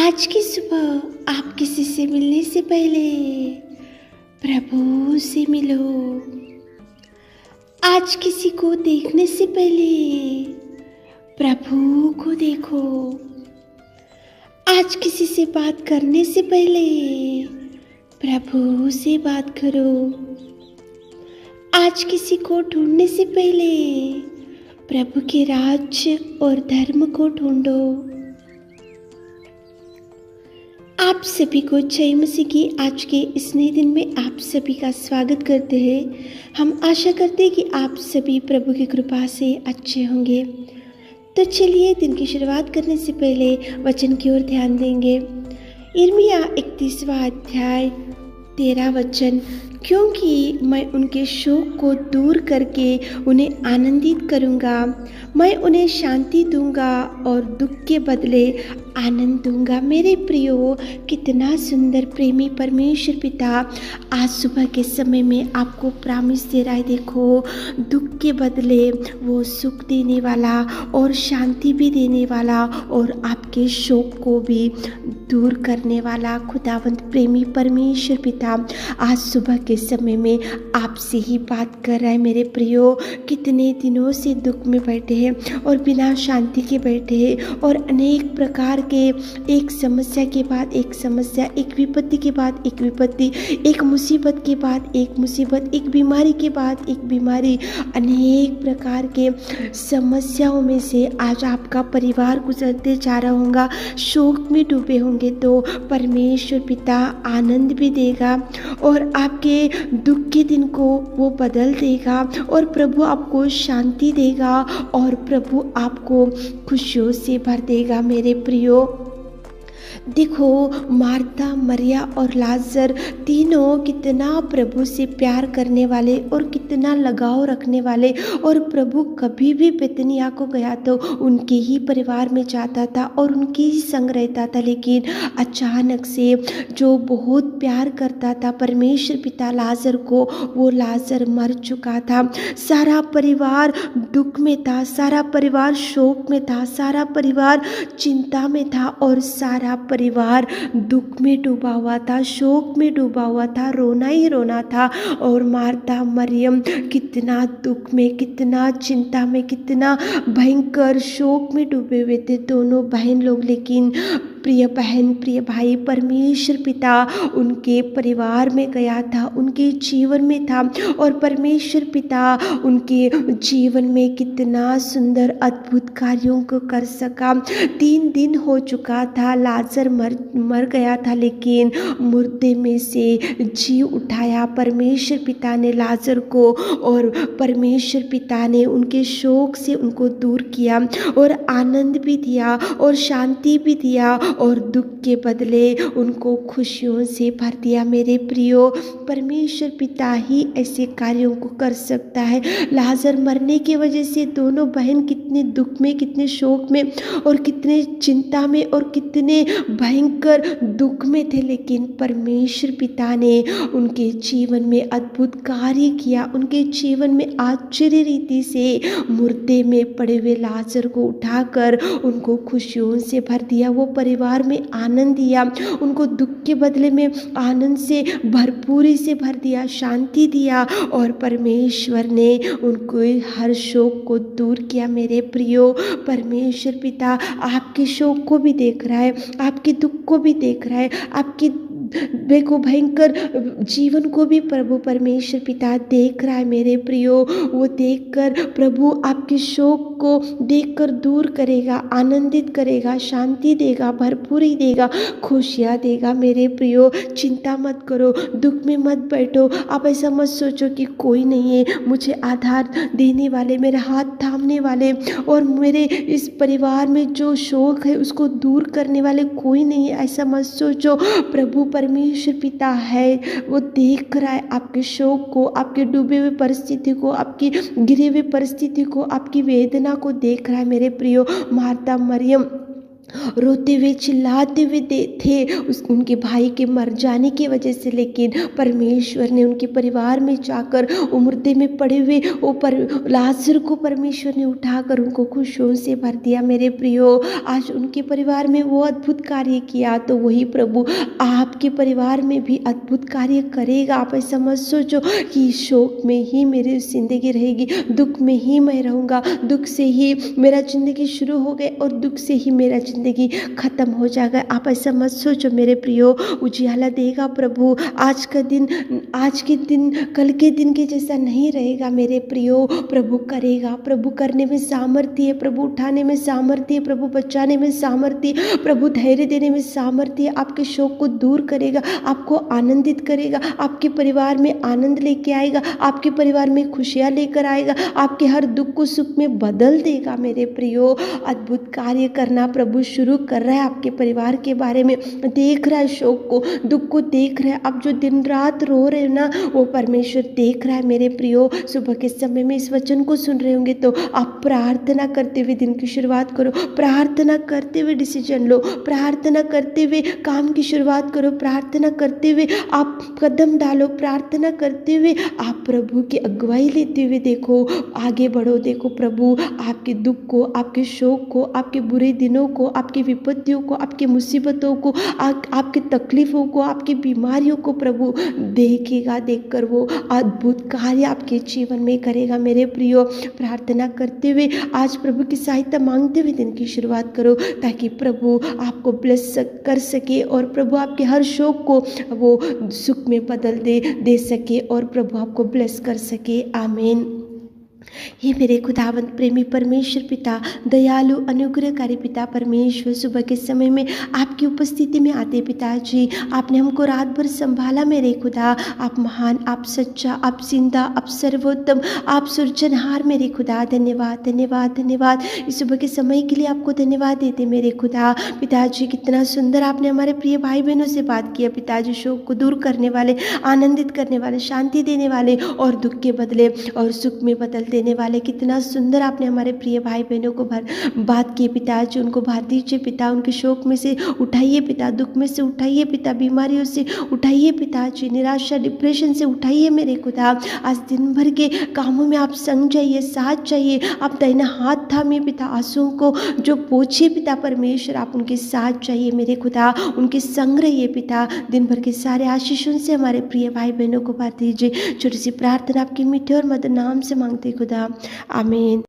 आज की सुबह आप किसी से मिलने से पहले प्रभु से मिलो। आज किसी को देखने से पहले प्रभु को देखो। आज किसी से बात करने से पहले प्रभु से बात करो। आज किसी को ढूंढने से पहले प्रभु के राज्य और धर्म को ढूंढो। आप सभी को जय मसीह की आज के इस नए दिन में आप सभी का स्वागत करते हैं। हम आशा करते हैं कि आप सभी प्रभु की कृपा से अच्छे होंगे। तो चलिए दिन की शुरुआत करने से पहले वचन की ओर ध्यान देंगे। यिर्मयाह 31वां अध्याय 13 वचन, क्योंकि मैं उनके शोक को दूर करके उन्हें आनंदित करूंगा, मैं उन्हें शांति दूंगा और दुख के बदले आनंद दूंगा। मेरे प्रियो, कितना सुंदर प्रेमी परमेश्वर पिता आज सुबह के समय में आपको प्रॉमिस दे रहा है। देखो, दुख के बदले वो सुख देने वाला और शांति भी देने वाला और आपके शोक को भी दूर करने वाला खुदावंत प्रेमी परमेश्वर पिता आज सुबह के समय में आपसे ही बात कर रहा है। मेरे प्रियो, कितने दिनों से दुख में बैठे हैं और बिना शांति के बैठे हैं और अनेक प्रकार के एक समस्या के बाद एक समस्या, एक विपत्ति के बाद एक विपत्ति, एक मुसीबत के बाद एक मुसीबत, एक बीमारी के बाद एक बीमारी, अनेक प्रकार के समस्याओं में से आज आपका परिवार गुजरते जा रहा होगा, शोक में डूबे होंगे। तो परमेश्वर पिता आनंद भी देगा और आपके दुख के दिन को वो बदल देगा और प्रभु आपको शांति देगा और प्रभु आपको खुशियों से भर देगा। मेरे प्रियो, देखो, मार्था, मरिया और लाजर तीनों कितना प्रभु से प्यार करने वाले और कितना लगाव रखने वाले, और प्रभु कभी भी बेतनिया को गया तो उनके ही परिवार में जाता था और उनके ही संग रहता था। लेकिन अचानक से जो बहुत प्यार करता था परमेश्वर पिता लाजर को, वो लाजर मर चुका था। सारा परिवार दुख में था, सारा परिवार शोक में था, सारा परिवार चिंता में था और सारा परिवार दुख में डूबा हुआ था, शोक में डूबा हुआ था, रोना ही रोना था। और मार्था मरियम कितना दुख में, कितना चिंता में, कितना भयंकर शोक में डूबे हुए थे दोनों बहन लोग। लेकिन प्रिय बहन, प्रिय भाई, परमेश्वर पिता उनके परिवार में गया था, उनके जीवन में था और परमेश्वर पिता उनके जीवन में कितना सुंदर अद्भुत कार्यों को कर सका। 3 दिन हो चुका था, लाजर मर गया था, लेकिन मुर्दे में से जी उठाया परमेश्वर पिता ने लाजर को, और परमेश्वर पिता ने उनके शोक से उनको दूर किया और आनंद भी दिया और शांति भी दिया और दुख के बदले उनको खुशियों से भर दिया। मेरे प्रियो, परमेश्वर पिता ही ऐसे कार्यों को कर सकता है। लाजर मरने की वजह से दोनों बहन कितने दुख में, कितने शोक में और कितने चिंता में और कितने भयंकर दुख में थे, लेकिन परमेश्वर पिता ने उनके जीवन में अद्भुत कार्य किया। उनके जीवन में आश्चर्य रीति से मुर्दे में पड़े हुए लाजर को उठाकर उनको खुशियों से भर दिया। वो परिवार में आनंद दिया, उनको दुख के बदले में आनंद से भरपूरी से भर दिया, शांति दिया और परमेश्वर ने उनको हर शोक को दूर किया। मेरे प्रियो, परमेश्वर पिता आपके शोक को भी देख रहा है, आपके दुख को भी देख रहा है, आपकी देखो भयंकर जीवन को भी प्रभु परमेश्वर पिता देख रहा है। मेरे प्रियो, वो देखकर प्रभु आपके शोक को देखकर दूर करेगा, आनंदित करेगा, शांति देगा, भरपूरी देगा, खुशियाँ देगा। मेरे प्रियो, चिंता मत करो, दुख में मत बैठो। आप ऐसा मत सोचो कि कोई नहीं है मुझे आधार देने वाले, मेरे हाथ थामने वाले और मेरे इस परिवार में जो शोक है उसको दूर करने वाले कोई नहीं है। ऐसा मत सोचो। प्रभु परमेश्वर पिता है, वो देख रहा है आपके शोक को, आपके डूबे हुए परिस्थिति को, आपकी गिरे हुए परिस्थिति को, आपकी वेदना को देख रहा है। मेरे प्रियो, मार्था मरियम रोते हुए चिल्लाते हुए थे उनके भाई के मर जाने की वजह से, लेकिन परमेश्वर ने उनके परिवार में जाकर मुर्दे में पड़े हुए वो लाजर को परमेश्वर ने उठाकर उनको खुशियों से भर दिया। मेरे प्रियो, आज उनके परिवार में वो अद्भुत कार्य किया, तो वही प्रभु आपके परिवार में भी अद्भुत कार्य करेगा। आप ऐसा मत सोचो कि शोक में ही मेरी जिंदगी रहेगी, दुख में ही मैं रहूँगा, दुख से ही मेरा जिंदगी शुरू हो गए और दुख से ही मेरा जिंदगी खत्म हो जाएगा। आप ऐसा मत सोचो मेरे प्रियो। उजियाला देगा प्रभु। आज के दिन कल के दिन के जैसा नहीं रहेगा मेरे प्रियो। प्रभु करेगा, प्रभु करने में सामर्थ्य है, प्रभु उठाने में सामर्थ्य है, प्रभु बचाने में सामर्थ्य है, प्रभु धैर्य देने में सामर्थ्य है। आपके शोक को दूर करेगा, आपको आनंदित करेगा, आपके परिवार में आनंद लेके आएगा, आपके परिवार में खुशियाँ लेकर आएगा, आपके हर दुख को सुख में बदल देगा मेरे प्रियो। अद्भुत कार्य करना प्रभु शुरू कर रहा है आपके परिवार के बारे में। देख रहा है शोक को, दुख को देख रहा है। आप जो दिन रात रो रहे हो ना, वो परमेश्वर देख रहा है मेरे प्रियो। सुबह के समय में इस वचन को सुन रहे होंगे तो आप प्रार्थना करते हुए दिन की शुरुआत करो, प्रार्थना करते हुए डिसीजन लो, प्रार्थना करते हुए काम की शुरुआत करो, प्रार्थना करते हुए आप कदम डालो, प्रार्थना करते हुए आप प्रभु की अगुवाई लेते हुए देखो, आगे बढ़ो। देखो प्रभु आपके दुख को, आपके शोक को, आपके बुरे दिनों को, आपकी विपत्तियों को, आपकी मुसीबतों को, आपके तकलीफों को, आपकी बीमारियों को प्रभु देखेगा। देखकर वो अद्भुत कार्य आपके जीवन में करेगा मेरे प्रियो। प्रार्थना करते हुए आज प्रभु की सहायता मांगते हुए दिन की शुरुआत करो, ताकि प्रभु आपको ब्लेस कर सके और प्रभु आपके हर शोक को वो सुख में बदल दे सके और प्रभु आपको ब्लेस कर सके। आमीन। हे मेरे खुदावंत प्रेमी परमेश्वर पिता, दयालु अनुग्रहकारी पिता परमेश्वर, सुबह के समय में आपकी उपस्थिति में आते पिताजी, आपने हमको रात भर संभाला मेरे खुदा। आप महान, आप सच्चा, आप जिंदा, आप सर्वोत्तम, आप सृजनहार मेरे खुदा। धन्यवाद धन्यवाद धन्यवाद। इस सुबह के समय के लिए आपको धन्यवाद देते मेरे खुदा। पिताजी कितना सुंदर आपने हमारे प्रिय भाई बहनों से बात किया पिताजी, शोक को दूर करने वाले, आनंदित करने वाले, शांति देने वाले और दुख के बदले और सुख में बदल देने वाले। कितना सुंदर आपने हमारे प्रिय भाई बहनों को बात की पिताजी। उनको भर दीजिए पिता, उनके शोक में से उठाइए पिता, दुख में से उठाइए पिता, बीमारियों से उठाइए पिताजी, निराशा डिप्रेशन से उठाइए मेरे खुदा। आज दिन भर के कामों में आप संग जाइए, साथ चाहिए, आप दाहिना हाथ थामिए पिता, आंसुओं को जो पोछिए पिता परमेश्वर, आप उनके साथ चाहिए मेरे खुदा, उनके संग रहिए पिता। दिन भर के सारे आशीषों से हमारे प्रिय भाई बहनों को भर दीजिए। छोटी सी प्रार्थना आपके मीठे और मधुर नाम से मांगते खुदा, आमीन।